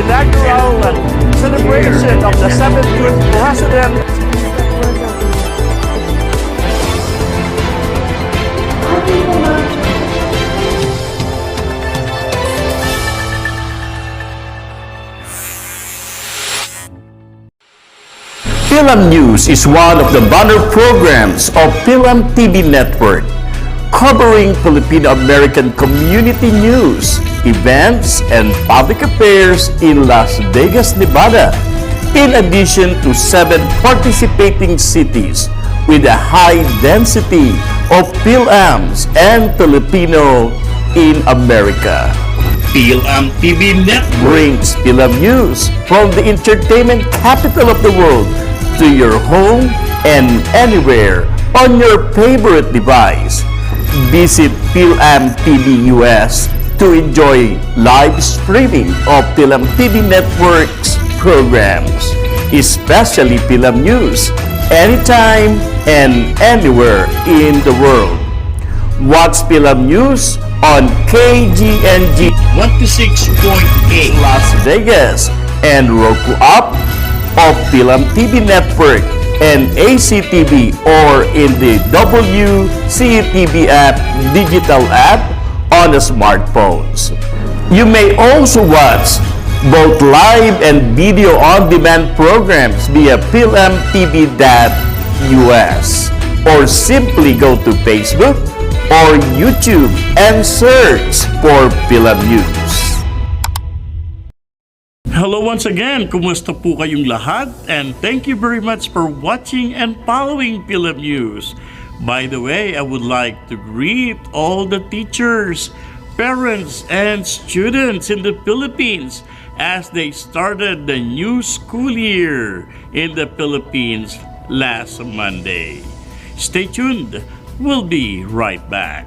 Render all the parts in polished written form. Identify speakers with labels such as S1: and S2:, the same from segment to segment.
S1: inaugural celebration of the 17th President.
S2: Philam News is one of the banner programs of Philam TV Network, covering Filipino-American community news, events, and public affairs in Las Vegas, Nevada, in addition to 7 participating cities with a high density of Philams and Filipino in America. Philam TV Network brings Philam News from the entertainment capital of the world to your home and anywhere on your favorite device. Visit Philam TV US to enjoy live streaming of Philam TV Network's programs, especially Philam News, anytime and anywhere in the world. Watch Philam News on KGNG 106.8 Las Vegas and Roku app of Philam TV Network and ACTV or in the WCTV app digital app on the smartphones. You may also watch both live and video on-demand programs via PhilamTV.us or simply go to Facebook or YouTube and search for Philam News.
S3: Hello once again, kumusta po kayong lahat? And thank you very much for watching and following Philam News. By the way, I would like to greet all the teachers, parents, and students in the Philippines as they started the new school year in the Philippines last Monday. Stay tuned, we'll be right back.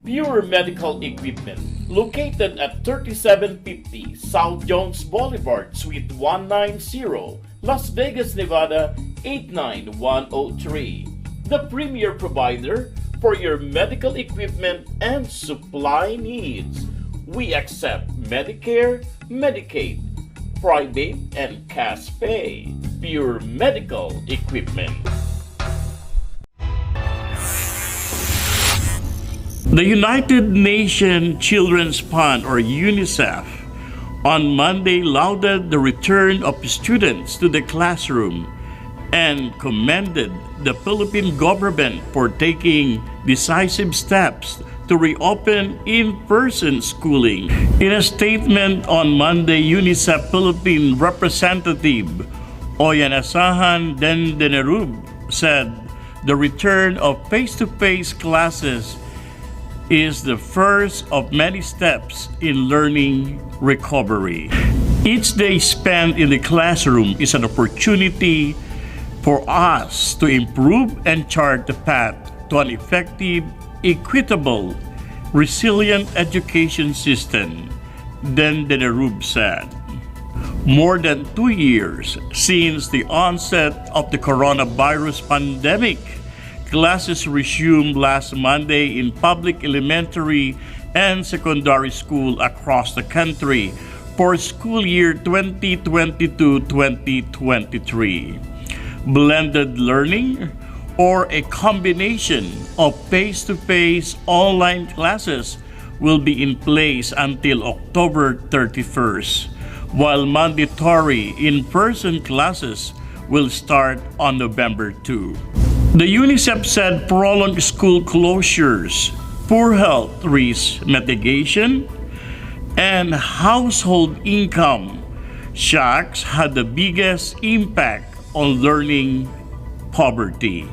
S3: Pure Medical Equipment, located at 3750 South Jones Boulevard, Suite 190, Las Vegas, Nevada 89103. The premier provider for your medical equipment and supply needs. We accept Medicare, Medicaid, private and cash pay. Pure Medical Equipment. The United Nations Children's Fund, or UNICEF, on Monday lauded the return of students to the classroom and commended the Philippine government for taking decisive steps to reopen in-person schooling. In a statement on Monday, UNICEF Philippine representative Oyanasahan Dendenerub said the return of face-to-face classes is the first of many steps in learning recovery. Each day spent in the classroom is an opportunity for us to improve and chart the path to an effective, equitable, resilient education system, Dendenerub said. More than 2 years since the onset of the coronavirus pandemic, classes resumed last Monday in public elementary and secondary school across the country for school year 2022-2023. Blended learning, or a combination of face-to-face online classes, will be in place until October 31st, while mandatory in-person classes will start on November 2. The UNICEF said prolonged school closures, poor health risk mitigation, and household income shocks had the biggest impact on learning poverty,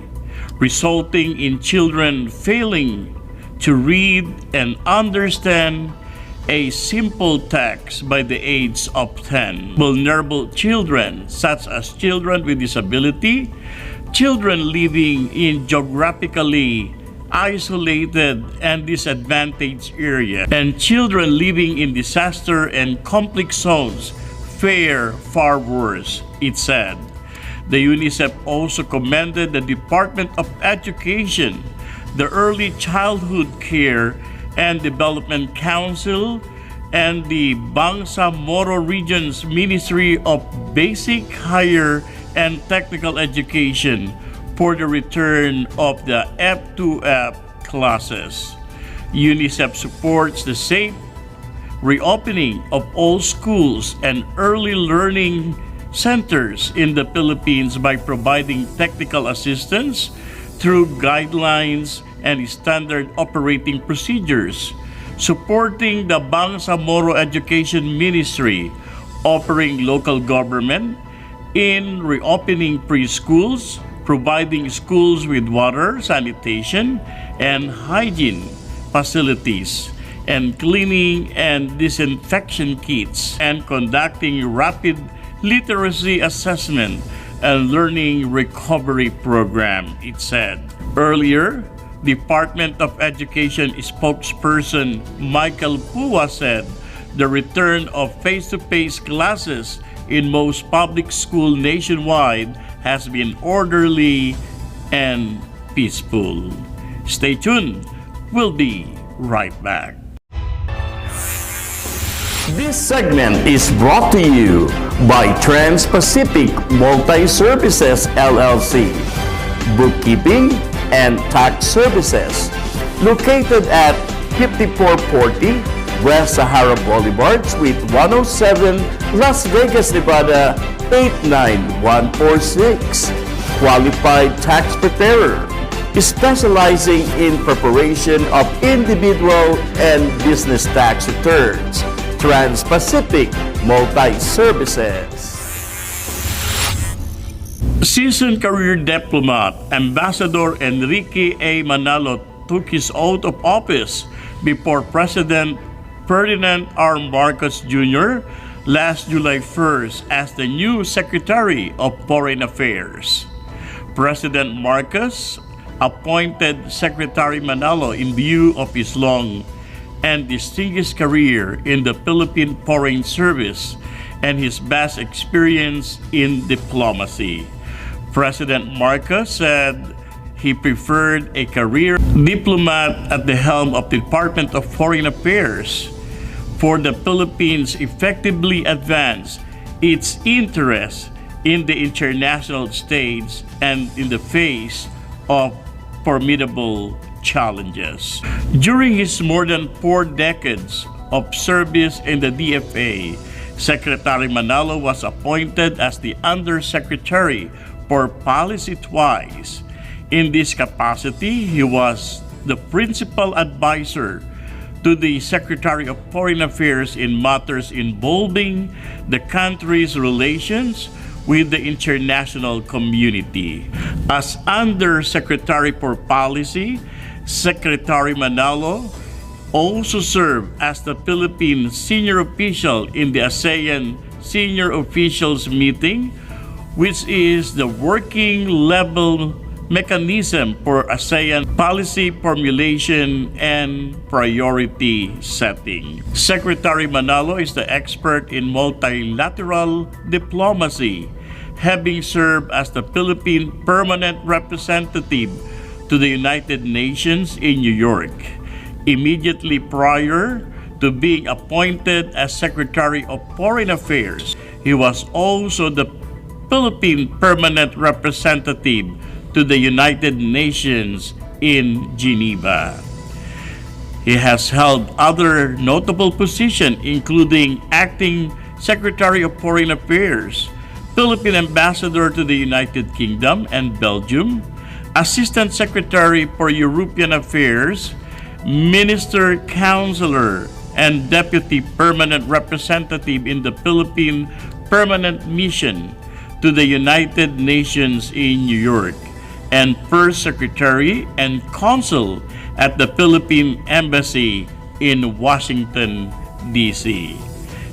S3: resulting in children failing to read and understand a simple text by the age of 10. Vulnerable children, such as children with disability, children living in geographically isolated and disadvantaged areas, and children living in disaster and conflict zones fare far worse, it said. The UNICEF also commended the Department of Education, the Early Childhood Care and Development Council and the Bangsamoro Region's Ministry of Basic, Higher, and Technical Education for the return of the F2F classes. UNICEF supports the safe reopening of all schools and early learning centers in the Philippines by providing technical assistance through guidelines and standard operating procedures, supporting the Bangsamoro Education Ministry, offering local government in reopening preschools, providing schools with water, sanitation, and hygiene facilities, and cleaning and disinfection kits, and conducting rapid literacy assessment and learning recovery program, it said. Earlier, Department of Education spokesperson Michael Pua said the return of face-to-face classes in most public schools nationwide has been orderly and peaceful. Stay tuned. We'll be right back.
S2: This segment is brought to you by Trans-Pacific Multi-Services LLC, Bookkeeping and Tax Services, located at 5440 West Sahara Boulevard, Suite 107, Las Vegas, Nevada 89146. Qualified tax preparer, specializing in preparation of individual and business tax returns. Trans-Pacific Multi-Services.
S3: Seasoned career diplomat Ambassador Enrique A. Manalo took his oath of office before President Ferdinand R. Marcos Jr. last July 1st as the new Secretary of Foreign Affairs. President Marcos appointed Secretary Manalo in view of his long and distinguished career in the Philippine Foreign Service and his vast experience in diplomacy. President Marcos said he preferred a career diplomat at the helm of the Department of Foreign Affairs for the Philippines effectively advance its interests in the international stage and in the face of formidable challenges. During his more than 4 decades of service in the DFA, Secretary Manalo was appointed as the Undersecretary for Policy twice. In this capacity, he was the principal advisor to the Secretary of Foreign Affairs in matters involving the country's relations with the international community. As Undersecretary for Policy, Secretary Manalo also served as the Philippine senior official in the ASEAN Senior Officials Meeting, which is the working level mechanism for ASEAN policy formulation and priority setting. Secretary Manalo is the expert in multilateral diplomacy, having served as the Philippine permanent representative to the United Nations in New York. Immediately prior to being appointed as Secretary of Foreign Affairs, he was also the Philippine permanent representative to the United Nations in Geneva. He has held other notable positions, including Acting Secretary of Foreign Affairs, Philippine Ambassador to the United Kingdom and Belgium, Assistant Secretary for European Affairs, Minister Counselor, and Deputy Permanent Representative in the Philippine Permanent Mission to the United Nations in New York, and First Secretary and Consul at the Philippine Embassy in Washington, D.C.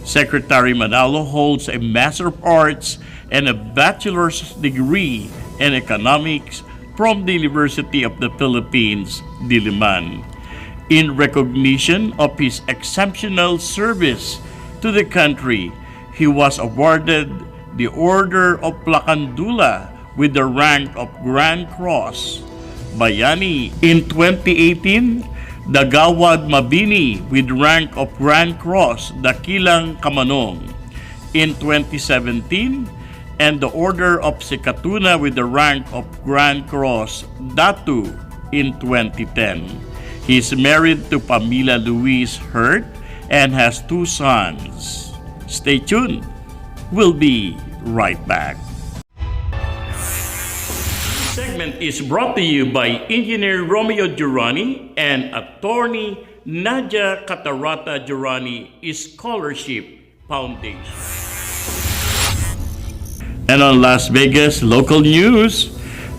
S3: Secretary Manalo holds a Master of Arts and a bachelor's degree in economics from the University of the Philippines, Diliman. In recognition of his exceptional service to the country, he was awarded the Order of Placandula with the rank of Grand Cross Bayani. In 2018, Dagawad Mabini with rank of Grand Cross, Dakilang Kamanong in 2017, and the Order of Sikatuna with the rank of Grand Cross, Datu in 2010. He is married to Pamela Louise Hurt and has 2 sons. Stay tuned. We'll be right back. This segment is brought to you by Engineer Romeo Durrani and Attorney Nadia Catarata Durrani Scholarship Foundation. And on Las Vegas local news,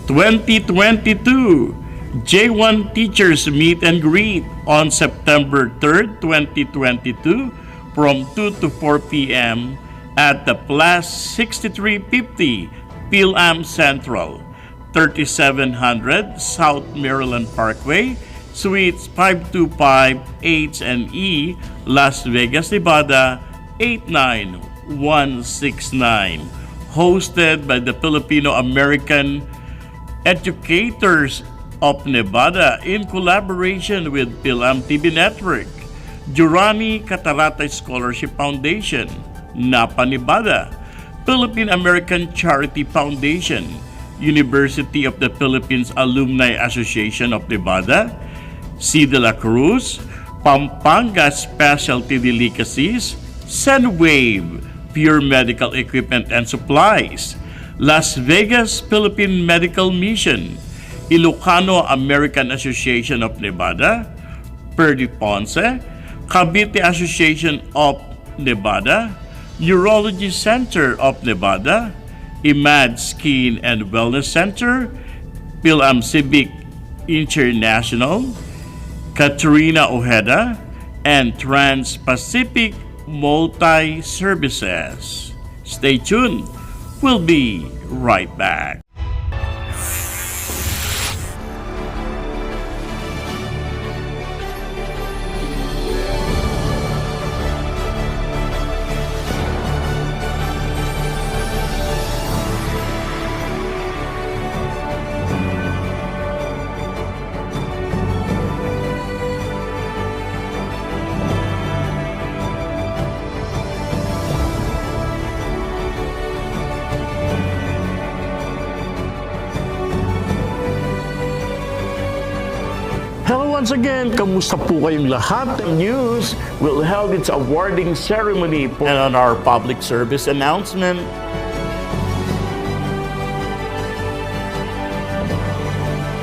S3: 2022 J1 Teachers Meet and Greet on September 3rd, 2022 from 2 to 4 p.m. at the Plus 6350 PhilAm Central, 3700 South Maryland Parkway, Suites 525 H&E, Las Vegas, Nevada 89169. Hosted by the Filipino-American Educators of Nevada in collaboration with PhilAm TV Network, Durrani Catarata Scholarship Foundation, Napa, Nevada, Philippine-American Charity Foundation, University of the Philippines Alumni Association of Nevada, C. de la Cruz, Pampanga Specialty Delicacies, Sendwave, Pure Medical Equipment and Supplies, Las Vegas Philippine Medical Mission, Ilocano American Association of Nevada, Perdi Ponce, Cavite Association of Nevada, Neurology Center of Nevada, IMAD Skin and Wellness Center, PhilAm Civic International, Katrina Ojeda, and Trans-Pacific Multi-Services. Stay tuned. We'll be right back.
S2: Hello once again, kamusta po kayong lahat? The news will held its awarding ceremony and on our public service announcement.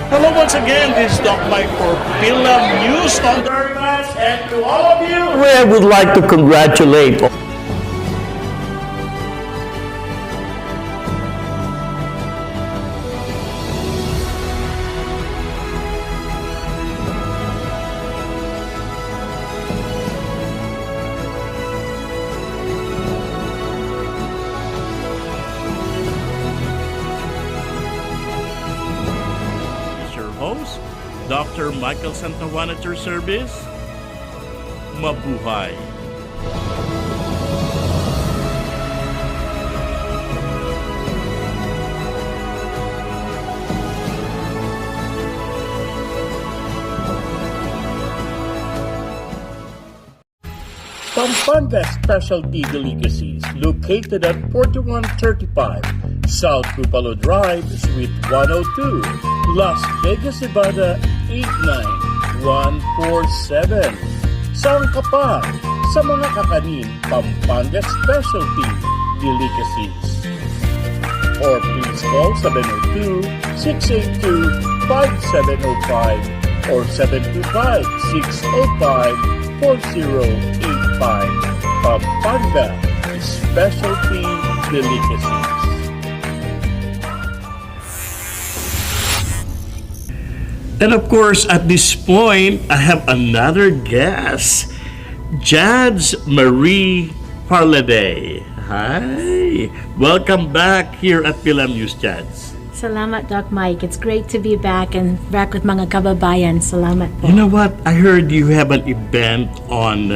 S3: Hello once again, this is Doc Mike for PhilAm News. Thank you very much, and to all of you,
S2: I would like to congratulate
S3: your host, Dr. Michael Santawan at your service. Mabuhay! Pampanga Specialty Delicacies, located at 4135 South Tupalo Drive, Suite 102, Las Vegas, Nevada 89147. Saan ka pa? Sa mga kakanin, Pampanga Specialty Delicacies. Or please call 702-682-5705 or 725-605-4085. Pampanga Specialty Delicacies. And of course, at this point, I have another guest, Jads Marie Parladay. Hi! Welcome back here at PhilAm News, Jads.
S4: Salamat, Doc Mike. It's great to be back and back with mga kababayan. Salamat po.
S3: You know what? I heard you have an event on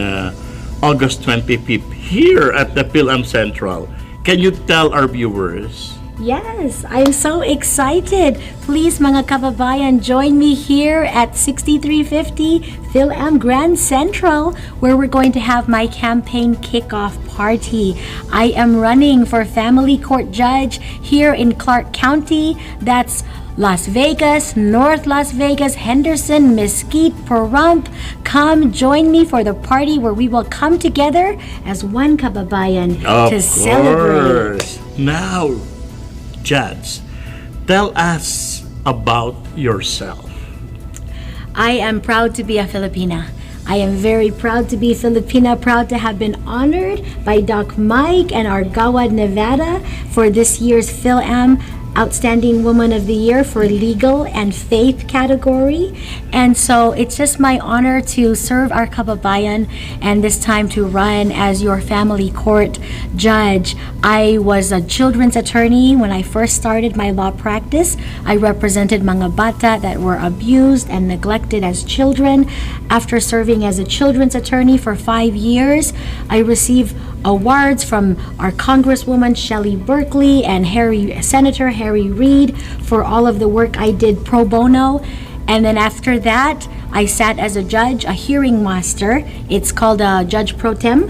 S3: August 25th here at the PhilAm Central. Can you tell our viewers?
S4: Yes, I'm so excited. Please, mga kababayan, join me here at 6350 PhilAm Grand Central, where we're going to have my campaign kickoff party. I am running for family court judge here in Clark County. That's Las Vegas, North Las Vegas, Henderson, Mesquite, Pahrump. Come join me for the party where we will come together as one kababayan to celebrate.
S3: Now, Judge, tell us about yourself.
S4: I am proud to be a Filipina. I am very proud to be Filipina, proud to have been honored by Doc Mike and our Gawad, Nevada for this year's PhilAm Outstanding Woman of the Year for Legal and Faith category. And so it's just my honor to serve our kababayan and this time to run as your family court judge. I was a children's attorney when I first started my law practice. I represented mga bata that were abused and neglected as children. After serving as a children's attorney for 5 years, I received awards from our Congresswoman Shelley Berkeley and Senator Harry Reid for all of the work I did pro bono. And then after that, I sat as a judge, a hearing master. It's called a judge pro tem.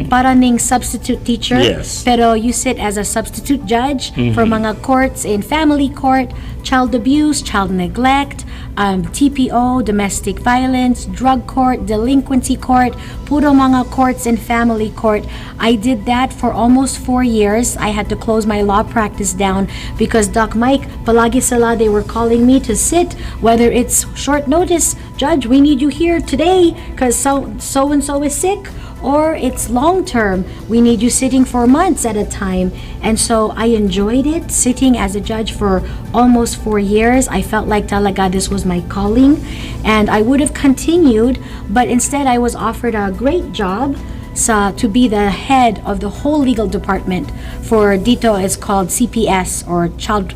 S4: Paraning substitute teacher.
S3: Yes.
S4: Pero you sit as a substitute judge for mga courts in family court, child abuse, child neglect, TPO, domestic violence, drug court, delinquency court, puro mga courts in family court. I did that for almost 4 years. I had to close my law practice down because Doc Mike, palagi sila, they were calling me to sit, whether it's short notice, Judge, we need you here today because so-and-so is sick, or it's long term, we need you sitting for months at a time. And so I enjoyed it, sitting as a judge for almost 4 years. I felt like talaga this was my calling, and I would have continued, but instead I was offered a great job to be the head of the whole legal department for dito is called CPS, or Child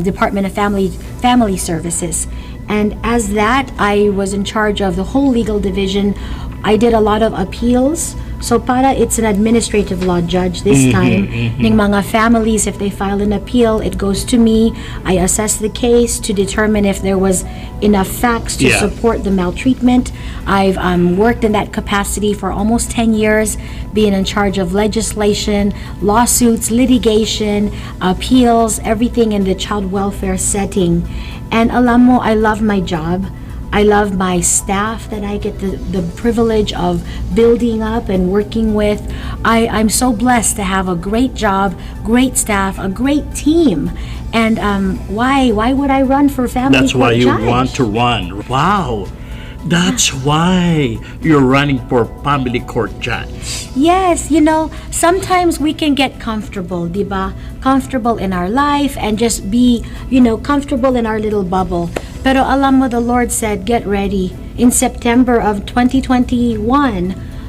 S4: Department of Family Services. And as that, I was in charge of the whole legal division. I did a lot of appeals. So para it's an administrative law judge this time. Ning mga families, if they file an appeal, it goes to me. I assess the case to determine if there was enough facts to support the maltreatment. I've worked in that capacity for almost 10 years, being in charge of legislation, lawsuits, litigation, appeals, everything in the child welfare setting. And alam mo, I love my job. I love my staff that I get the privilege of building up and working with. I'm so blessed to have a great job, great staff, a great team. And why would I run for family
S3: That's why
S4: court
S3: you
S4: judge?
S3: want to run. Wow. That's why you're running for family court judge.
S4: Yes, sometimes we can get comfortable, diba? Comfortable in our life and just be, comfortable in our little bubble. Pero alam mo, the Lord said, get ready. In September of 2021,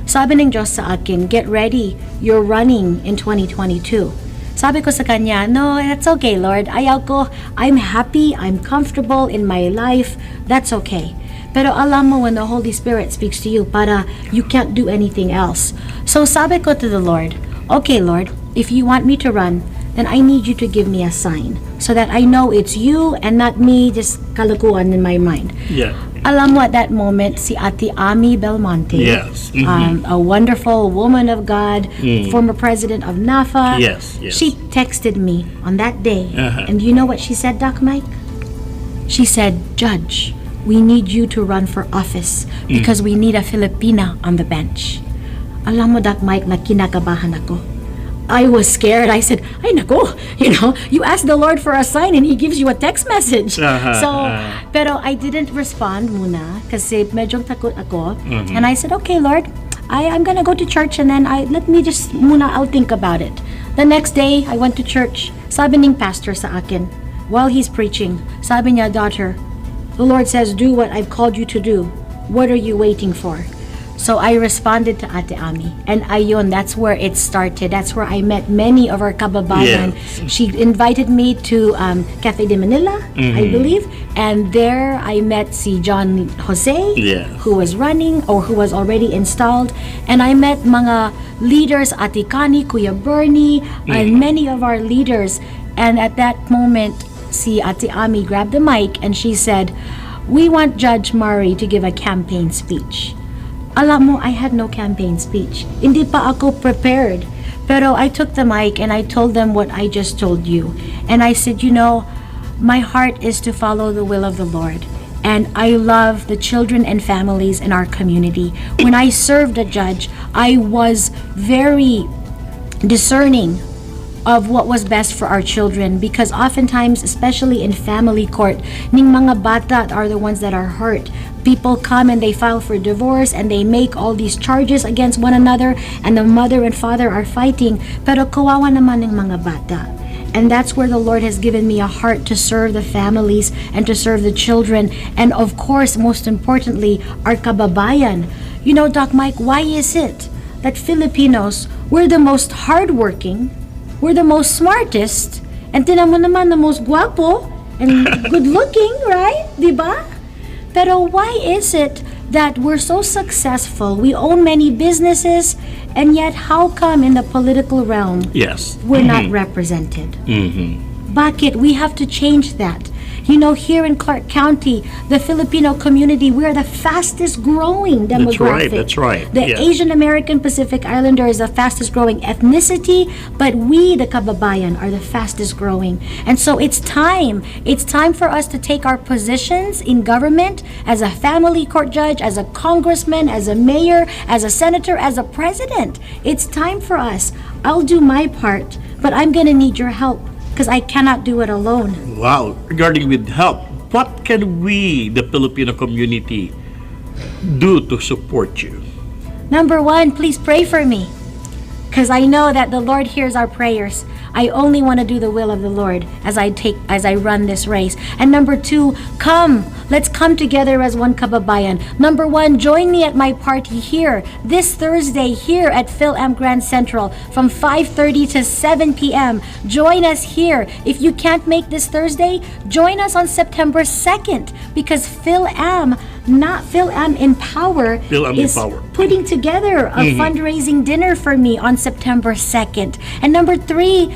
S4: sabi ng Diyos sa akin, get ready. You're running in 2022. Sabi ko sa kanya, no, that's okay, Lord. Ayaw ko. I'm happy. I'm comfortable in my life. That's okay. Pero alam mo, when the Holy Spirit speaks to you, para you can't do anything else. So sabi ko to the Lord, okay, Lord, if you want me to run, then I need you to give me a sign so that I know it's you and not me just kalakuan in my mind.
S3: Yeah.
S4: Alam mo, at that moment, si Ate Ami Belmonte,
S3: Yes.
S4: a wonderful woman of God, former president of NAFA,
S3: Yes.
S4: she texted me on that day.
S3: Uh-huh.
S4: And you know what she said, Doc Mike? She said, Judge, we need you to run for office because we need a Filipina on the bench. Alam mo, Doc Mike, na kinakabahan ako. I was scared. I said, ay nako, you ask the Lord for a sign and He gives you a text message. Pero I didn't respond muna kasi medyo takot ako. And I said, okay, Lord, I'm gonna go to church and then let me just I'll think about it. The next day, I went to church. Sabi ning pastor sa akin, while he's preaching, sabi niya, daughter, the Lord says, do what I've called you to do. What are you waiting for? So I responded to Ate Ami. And ayun, that's where it started. That's where I met many of our kababayan.
S3: Yes.
S4: She invited me to Cafe de Manila, I believe. And there I met si John Jose,
S3: Yes.
S4: who was running or who was already installed. And I met mga leaders, Ate Connie, Kuya Bernie, and many of our leaders. And at that moment, si Ate Ami grabbed the mic and she said, "We want Judge Murray to give a campaign speech." Alam mo, I had no campaign speech. Hindi pa ako prepared. Pero I took the mic and I told them what I just told you. And I said, you know, my heart is to follow the will of the Lord. And I love the children and families in our community. When I served a judge, I was very discerning of what was best for our children, because oftentimes, especially in family court, ning mga bata are the ones that are hurt. People come and they file for divorce and they make all these charges against one another, and the mother and father are fighting, pero kawawa naman ng mga bata. And that's where the Lord has given me a heart to serve the families and to serve the children, and of course, most importantly, our kababayan. You know, Doc Mike, why is it that Filipinos, we're the most hardworking, we're the most smartest, and tinan mo naman the most guapo and good looking, right? Diba? Pero why is it that we're so successful? We own many businesses, and yet how come in the political realm
S3: Yes.
S4: we're not represented? Bakit? We have to change that. You know, here in Clark County, the Filipino community, we are the fastest growing demographic.
S3: That's right.
S4: The
S3: Yeah.
S4: Asian American Pacific Islander is the fastest growing ethnicity, but we, the kababayan, are the fastest growing. And so it's time. It's time for us to take our positions in government as a family court judge, as a congressman, as a mayor, as a senator, as a president. It's time for us. I'll do my part, but I'm going to need your help, because I cannot do it alone.
S3: Wow. Regarding with help, what can we, the Filipino community, do to support you?
S4: Number one, please pray for me, because I know that the Lord hears our prayers. I only want to do the will of the Lord as I run this race. And number two, let's come together as one kababayan. Number one, join me at my party here this Thursday here at PhilAm Grand Central from 5:30 to 7 p.m. Join us here. If you can't make this Thursday, join us on September 2nd, because PhilAm Empower
S3: PhilAm
S4: is
S3: Empower.
S4: putting together a fundraising dinner for me on September 2nd. And number three,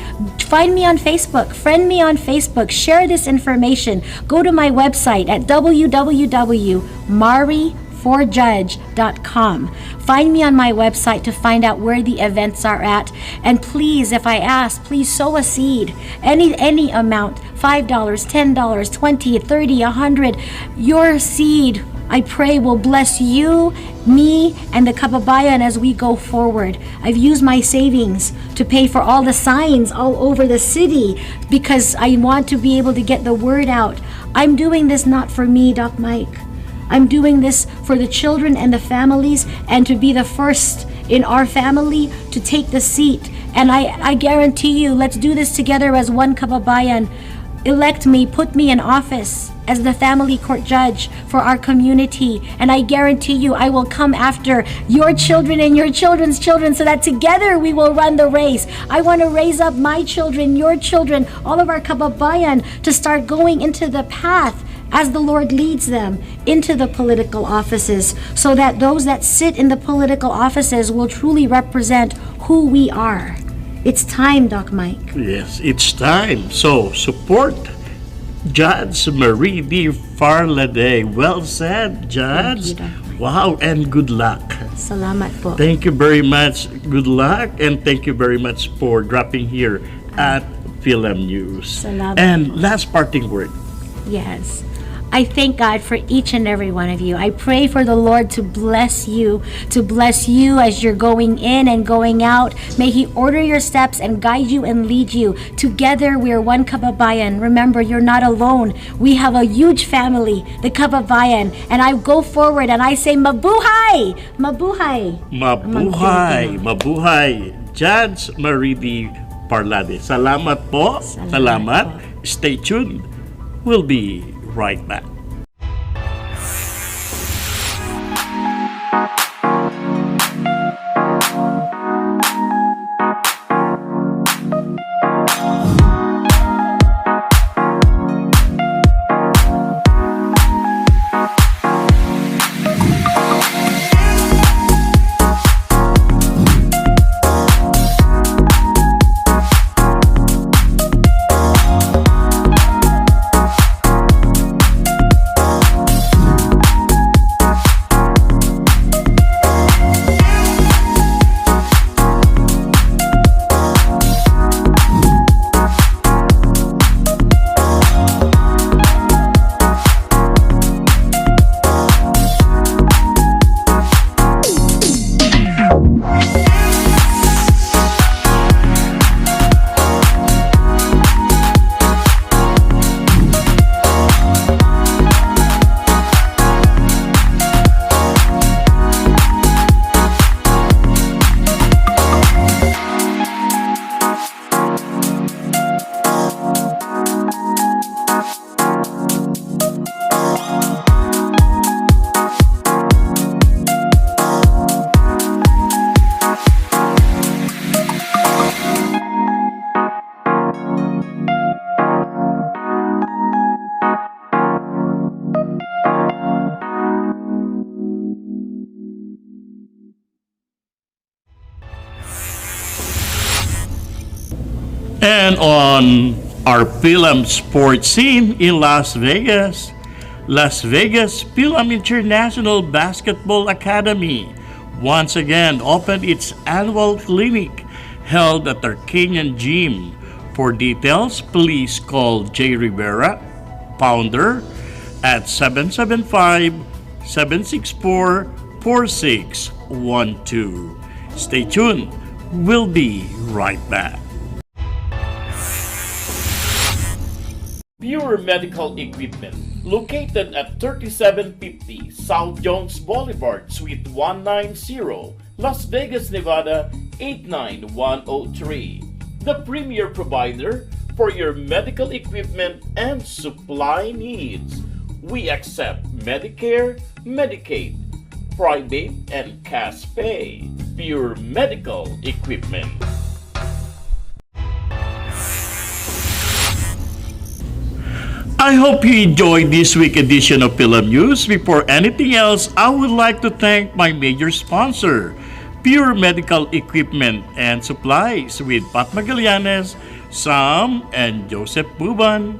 S4: find me on Facebook, friend me on Facebook, share this information. Go to my website at www.mariforjudge.com. Find me on my website to find out where the events are at. And please, if I ask, please sow a seed. Any amount, $5, $10, $20, $30, $100. Your seed, I pray, will bless you, me, and the kababayan as we go forward. I've used my savings to pay for all the signs all over the city because I want to be able to get the word out. I'm doing this not for me, Doc Mike. I'm doing this for the children and the families, and to be the first in our family to take the seat. And I guarantee you, let's do this together as one kababayan. Elect me, put me in office as the family court judge for our community, and I guarantee you I will come after your children and your children's children, so that together we will run the race. I want to raise up my children, your children, all of our kababayan to start going into the path as the Lord leads them into the political offices, so that those that sit in the political offices will truly represent who we are. It's time, Doc Mike.
S3: Yes, it's time. So, support Judge Marie D. Farlade. Well said, Judge.
S4: Thank you, Doc.
S3: Wow, and good luck.
S4: Salamat po.
S3: Thank you very much. Good luck, and thank you very much for dropping here at PhilAm News.
S4: Salamat
S3: And
S4: po.
S3: last parting word.
S4: Yes. I thank God for each and every one of you. I pray for the Lord to bless you as you're going in and going out. May He order your steps and guide you and lead you. Together, we are one kababayan. Remember, you're not alone. We have a huge family, the kababayan. And I go forward and I say, mabuhay! Mabuhay!
S3: Mabuhay! Mabuhay! Judge Marie D. Farlade. Salamat po.
S4: Salamat po.
S3: Stay tuned. We'll be right back. And on our film sports scene in Las Vegas Film International Basketball Academy once again opened its annual clinic held at Arcanian Gym. For details, please call Jay Rivera, founder, at 775-764-4612. Stay tuned. We'll be right back. Pure Medical Equipment, located at 3750 South Jones Boulevard, Suite 190, Las Vegas, Nevada 89103. The premier provider for your medical equipment and supply needs. We accept Medicare, Medicaid, private, and cash pay. Pure Medical Equipment. I hope you enjoyed this week's edition of Film News. Before anything else, I would like to thank my major sponsor, Pure Medical Equipment and Supplies with Pat Magallanes, Sam, and Joseph Buban.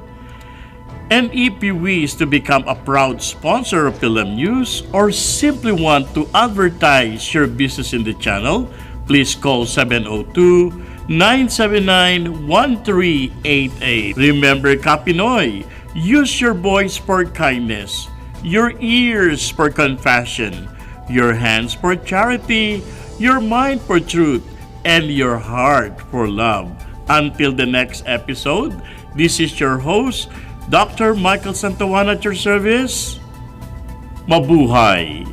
S3: And if you wish to become a proud sponsor of Film News or simply want to advertise your business in the channel, please call 702-979-1388. Remember, Kapinoy, use your voice for kindness, your ears for compassion, your hands for charity, your mind for truth, and your heart for love. Until the next episode, this is your host, Dr. Michael Santawan at your service. Mabuhay!